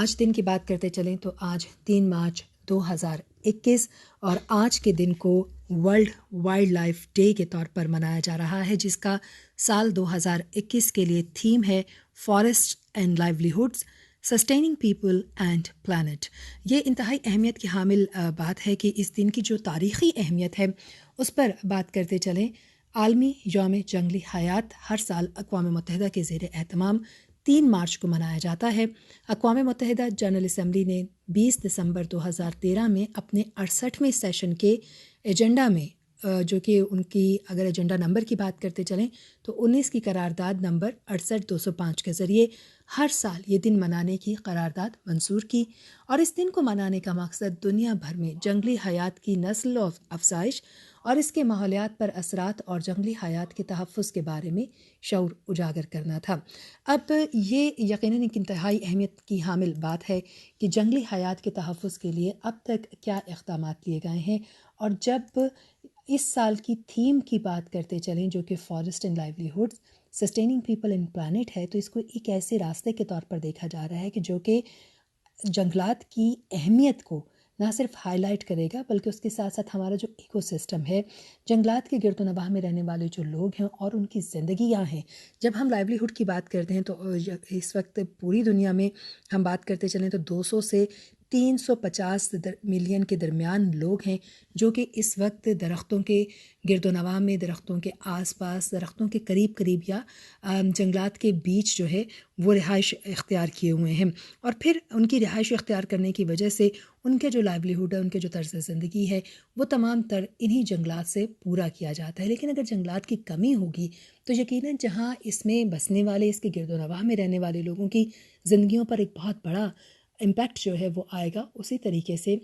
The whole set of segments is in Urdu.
آج دن کی بات کرتے چلیں تو آج 3 مارچ 2021 اور آج کے دن کو ورلڈ وائلڈ لائف ڈے کے طور پر منایا جا رہا ہے، جس کا سال 2021 کے لیے تھیم ہے forest and livelihoods sustaining people and plant. یہ انتہائی اہمیت کی حامل بات ہے کہ اس دن کی جو تاریخی اہمیت ہے اس پر بات کرتے چلیں۔ عالمی یوم جنگلی حیات ہر سال اقوام متحدہ کے زیر اہتمام 3 مارچ کو منایا جاتا ہے۔ اقوام متحدہ جنرل اسمبلی نے 20 دسمبر 2013 میں اپنے 68ویں سیشن کے ایجنڈا میں، جو کہ ان کی اگر ایجنڈا نمبر کی بات کرتے چلیں تو 19 کی قرارداد نمبر 68205 کے ذریعے ہر سال یہ دن منانے کی قرارداد منظور کی، اور اس دن کو منانے کا مقصد دنیا بھر میں جنگلی حیات کی نسل و افزائش اور اس کے ماحولیات پر اثرات اور جنگلی حیات کے تحفظ کے بارے میں شعور اجاگر کرنا تھا۔ اب یہ یقیناً ایک انتہائی اہمیت کی حامل بات ہے کہ جنگلی حیات کے تحفظ کے لیے اب تک کیا اقدامات لیے گئے ہیں، اور جب اس سال کی تھیم کی بات کرتے چلیں جو کہ forest and livelihoods sustaining people and plant ہے، تو اس کو ایک ایسے راستے کے طور پر دیکھا جا رہا ہے کہ جو کہ جنگلات کی اہمیت کو نہ صرف ہائی لائٹ کرے گا بلکہ اس کے ساتھ ساتھ ہمارا جو ایکو سسٹم ہے، جنگلات کے گرد و نواح میں رہنے والے جو لوگ ہیں اور ان کی زندگیاں ہیں۔ جب ہم لائیولیہڈ کی بات کرتے ہیں تو اس وقت پوری دنیا میں ہم بات کرتے چلیں تو 200 سے 350 ملین کے درمیان لوگ ہیں جو کہ اس وقت درختوں کے گرد و نواح میں، درختوں کے آس پاس، درختوں کے قریب قریب یا جنگلات کے بیچ جو ہے وہ رہائش اختیار کیے ہوئے ہیں، اور پھر ان کی رہائش اختیار کرنے کی وجہ سے ان کے جو لائیولیہڈ ہے، ان کے جو طرز زندگی ہے، وہ تمام تر انہی جنگلات سے پورا کیا جاتا ہے۔ لیکن اگر جنگلات کی کمی ہوگی تو یقیناً جہاں اس میں بسنے والے، اس کے گرد و نواح میں رہنے والے لوگوں کی زندگیوں پر ایک بہت بڑا امپیکٹ جو ہے وہ آئے گا، اسی طریقے سے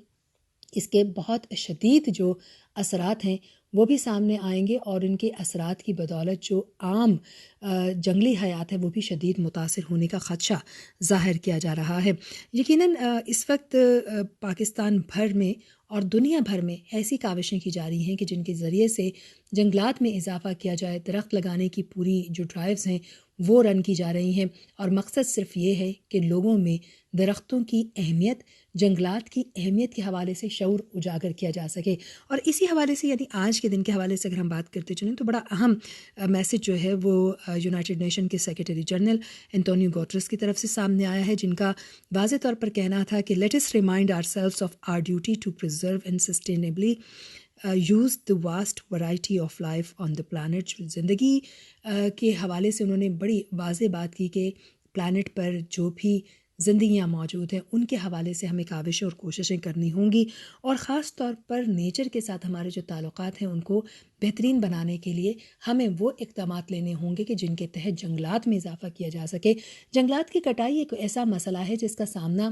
اس کے بہت شدید جو اثرات ہیں وہ بھی سامنے آئیں گے، اور ان کے اثرات کی بدولت جو عام جنگلی حیات ہے وہ بھی شدید متاثر ہونے کا خدشہ ظاہر کیا جا رہا ہے۔ یقیناً اس وقت پاکستان بھر میں اور دنیا بھر میں ایسی کاوشیں کی جا رہی ہیں کہ جن کے ذریعے سے جنگلات میں اضافہ کیا جائے، درخت لگانے کی پوری جو ڈرائیوز ہیں وہ رن کی جا رہی ہیں، اور مقصد صرف یہ ہے کہ لوگوں میں درختوں کی اہمیت، جنگلات کی اہمیت کے حوالے سے شعور اجاگر کیا جا سکے۔ اور اسی حوالے سے یعنی آج کے دن کے حوالے سے اگر ہم بات کرتے چلیں تو بڑا اہم میسج جو ہے وہ یونائٹڈ نیشن کے سیکریٹری جنرل انٹونیو گوٹرس کی طرف سے سامنے آیا ہے، جن کا واضح طور پر کہنا تھا کہ let us remind ourselves of our duty to preserve and sustainably use the vast variety of life on the planet. زندگی کے حوالے سے انہوں نے بڑی واضح بات کی کہ پلانٹ پر جو بھی زندگیاں موجود ہیں ان کے حوالے سے ہمیں کاوشیں اور کوششیں کرنی ہوں گی، اور خاص طور پر نیچر کے ساتھ ہمارے جو تعلقات ہیں ان کو بہترین بنانے کے لیے ہمیں وہ اقدامات لینے ہوں گے کہ جن کے تحت جنگلات میں اضافہ کیا جا سکے۔ جنگلات کی کٹائی ایک ایسا مسئلہ ہے جس کا سامنا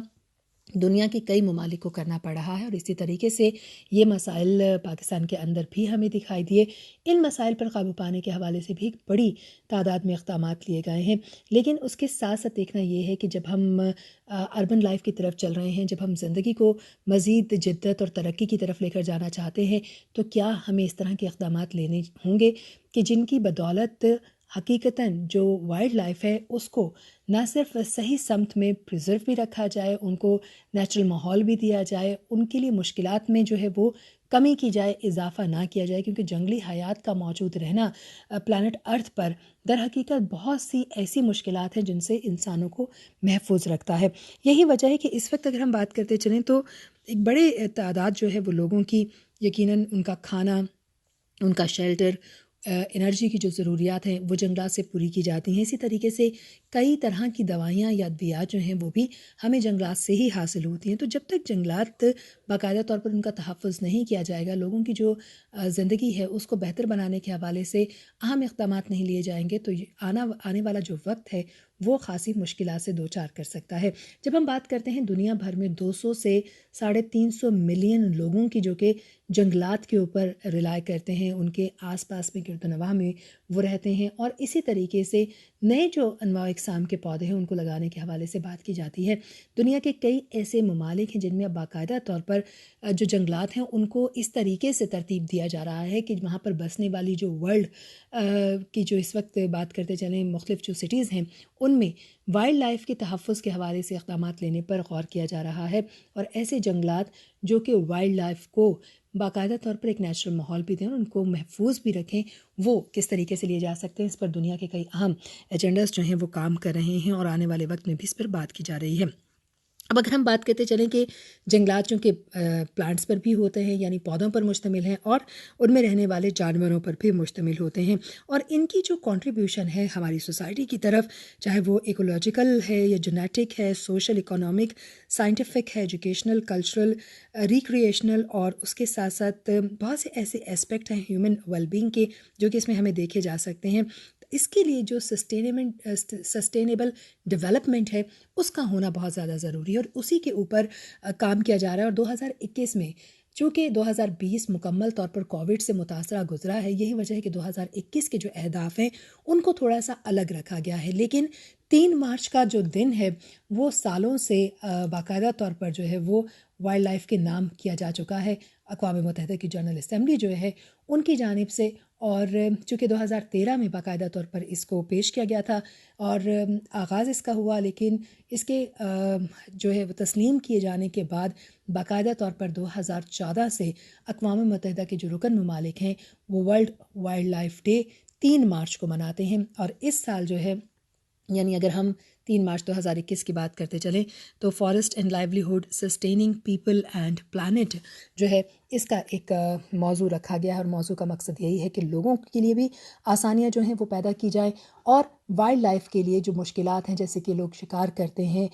دنیا کے کئی ممالک کو کرنا پڑ رہا ہے، اور اسی طریقے سے یہ مسائل پاکستان کے اندر بھی ہمیں دکھائی دیے۔ ان مسائل پر قابو پانے کے حوالے سے بھی ایک بڑی تعداد میں اقدامات لیے گئے ہیں، لیکن اس کے ساتھ ساتھ دیکھنا یہ ہے کہ جب ہم اربن لائف کی طرف چل رہے ہیں، جب ہم زندگی کو مزید جدت اور ترقی کی طرف لے کر جانا چاہتے ہیں، تو کیا ہمیں اس طرح کے اقدامات لینے ہوں گے کہ جن کی بدولت حقیقتاً جو وائلڈ لائف ہے اس کو نہ صرف صحیح سمت میں پریزرو بھی رکھا جائے، ان کو نیچرل ماحول بھی دیا جائے، ان کے لیے مشکلات میں جو ہے وہ کمی کی جائے، اضافہ نہ کیا جائے، کیونکہ جنگلی حیات کا موجود رہنا پلانٹ ارتھ پر در حقیقت بہت سی ایسی مشکلات ہیں جن سے انسانوں کو محفوظ رکھتا ہے۔ یہی وجہ ہے کہ اس وقت اگر ہم بات کرتے چلیں تو ایک بڑے تعداد جو ہے وہ لوگوں کی یقیناً ان کا کھانا، ان کا شیلٹر، انرجی کی جو ضروریات ہیں وہ جنگلات سے پوری کی جاتی ہیں۔ اسی طریقے سے کئی طرح کی دوائیاں یا ادویات جو ہیں وہ بھی ہمیں جنگلات سے ہی حاصل ہوتی ہیں۔ تو جب تک جنگلات باقاعدہ طور پر ان کا تحفظ نہیں کیا جائے گا، لوگوں کی جو زندگی ہے اس کو بہتر بنانے کے حوالے سے اہم اقدامات نہیں لیے جائیں گے، تو آنے والا جو وقت ہے وہ خاصی مشکلات سے دوچار کر سکتا ہے۔ جب ہم بات کرتے ہیں دنیا بھر میں 200 سے 350 ملین لوگوں کی جو کہ جنگلات کے اوپر ریلائی کرتے ہیں، ان کے آس پاس میں گرد و نواح میں وہ رہتے ہیں، اور اسی طریقے سے نئے جو انواع اقسام کے پودے ہیں ان کو لگانے کے حوالے سے بات کی جاتی ہے۔ دنیا کے کئی ایسے ممالک ہیں جن میں باقاعدہ طور پر جو جنگلات ہیں ان کو اس طریقے سے ترتیب دیا جا رہا ہے کہ وہاں پر بسنے والی جو ورلڈ کی جو اس وقت بات کرتے چلیں مختلف جو سٹیز ہیں ان میں وائلڈ لائف کے تحفظ کے حوالے سے اقدامات لینے پر غور کیا جا رہا ہے، اور ایسے جنگلات جو کہ وائلڈ لائف کو باقاعدہ طور پر ایک نیچرل ماحول بھی دیں اور ان کو محفوظ بھی رکھیں، وہ کس طریقے سے لیے جا سکتے ہیں، اس پر دنیا کے کئی اہم ایجنڈاز جو ہیں وہ کام کر رہے ہیں، اور آنے والے وقت میں بھی اس پر بات کی جا رہی ہے۔ اب اگر ہم بات کرتے چلیں کہ جنگلات چونکہ پلانٹس پر بھی ہوتے ہیں، یعنی پودوں پر مشتمل ہیں، اور ان میں رہنے والے جانوروں پر بھی مشتمل ہوتے ہیں، اور ان کی جو کنٹریبیوشن ہے ہماری سوسائٹی کی طرف، چاہے وہ ایکولوجیکل ہے یا جینیٹک ہے، سوشل، اکنامک، سائنٹیفک ہے، ایجوکیشنل، کلچرل، ریکریشنل، اور اس کے ساتھ ساتھ بہت سے ایسے اسپیکٹ ہیں ہیومن ویل بینگ کے جو کہ اس میں ہمیں دیکھے جا سکتے ہیں۔ اس کے لیے جو سسٹینیبل ڈیولپمنٹ ہے اس کا ہونا بہت زیادہ ضروری ہے، اور اسی کے اوپر کام کیا جا رہا ہے۔ اور 2021 میں چونکہ 2020 مکمل طور پر کووڈ سے متاثرہ گزرا ہے، یہی وجہ ہے کہ 2021 کے جو اہداف ہیں ان کو تھوڑا سا الگ رکھا گیا ہے، لیکن 3 مارچ کا جو دن ہے وہ سالوں سے باقاعدہ طور پر جو ہے وہ وائلڈ لائف کے نام کیا جا چکا ہے اقوام متحدہ کی جنرل اسمبلی جو ہے ان کی جانب سے، اور چونکہ 2013 میں باقاعدہ طور پر اس کو پیش کیا گیا تھا اور آغاز اس کا ہوا، لیکن اس کے جو ہے وہ تسلیم کیے جانے کے بعد باقاعدہ طور پر 2014 سے اقوام متحدہ کے جو رکن ممالک ہیں وہ World Wildlife Day 3 March کو مناتے ہیں، اور اس سال جو ہے یعنی اگر ہم 3 مارچ 2021 کی بات کرتے چلیں تو forest and livelihood sustaining people and plant جو ہے اس کا ایک موضوع رکھا گیا ہے، اور موضوع کا مقصد یہی ہے کہ لوگوں کے لیے بھی آسانیاں جو ہیں وہ پیدا کی جائیں، اور وائلڈ لائف کے لیے جو مشکلات ہیں جیسے کہ لوگ شکار کرتے ہیں،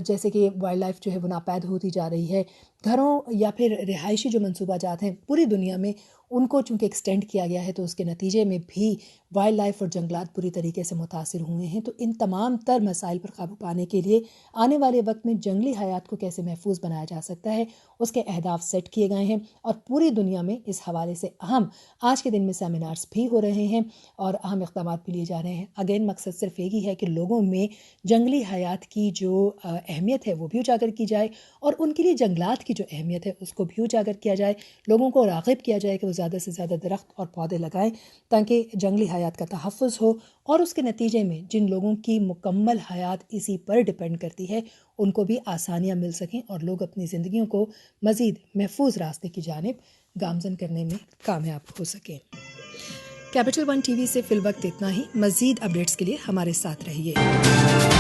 جیسے کہ وائلڈ لائف جو ہے وہ ناپید ہوتی جا رہی ہے، گھروں یا پھر رہائشی جو منصوبہ جات ہیں پوری دنیا میں ان کو چونکہ ایکسٹینڈ کیا گیا ہے، تو اس کے نتیجے میں بھی وائلڈ لائف اور جنگلات پوری طریقے سے متاثر ہوئے ہیں۔ تو ان تمام تر مسائل پر قابو پانے کے لیے آنے والے وقت میں جنگلی حیات کو کیسے محفوظ بنایا جا سکتا ہے اس کے اہداف سیٹ کیے گئے ہیں، اور پوری دنیا میں اس حوالے سے اہم آج کے دن میں سیمینارز بھی ہو رہے ہیں اور اہم اقدامات بھی لیے جا رہے ہیں۔ اگین مقصد صرف یہی ہے کہ لوگوں میں جنگلی حیات کی جو اہمیت ہے وہ بھی اجاگر کی جائے، اور ان کے لیے جنگلات کی جو اہمیت ہے اس کو بھی اجاگر کیا جائے، لوگوں کو راغب کیا جائے کہ وہ زیادہ سے زیادہ درخت اور پودے لگائیں تاکہ جنگلی حیات کا تحفظ ہو، اور اس کے نتیجے میں جن لوگوں کی مکمل حیات اسی پر ڈپینڈ کرتی ہے ان کو بھی آسانیاں مل سکیں، اور لوگ اپنی زندگیوں کو مزید محفوظ راستے کی جانب گامزن کرنے میں کامیاب ہو سکیں۔ کیپٹل ون ٹی وی سے فی الوقت اتنا ہی، مزید اپڈیٹس کے لیے ہمارے ساتھ رہیے۔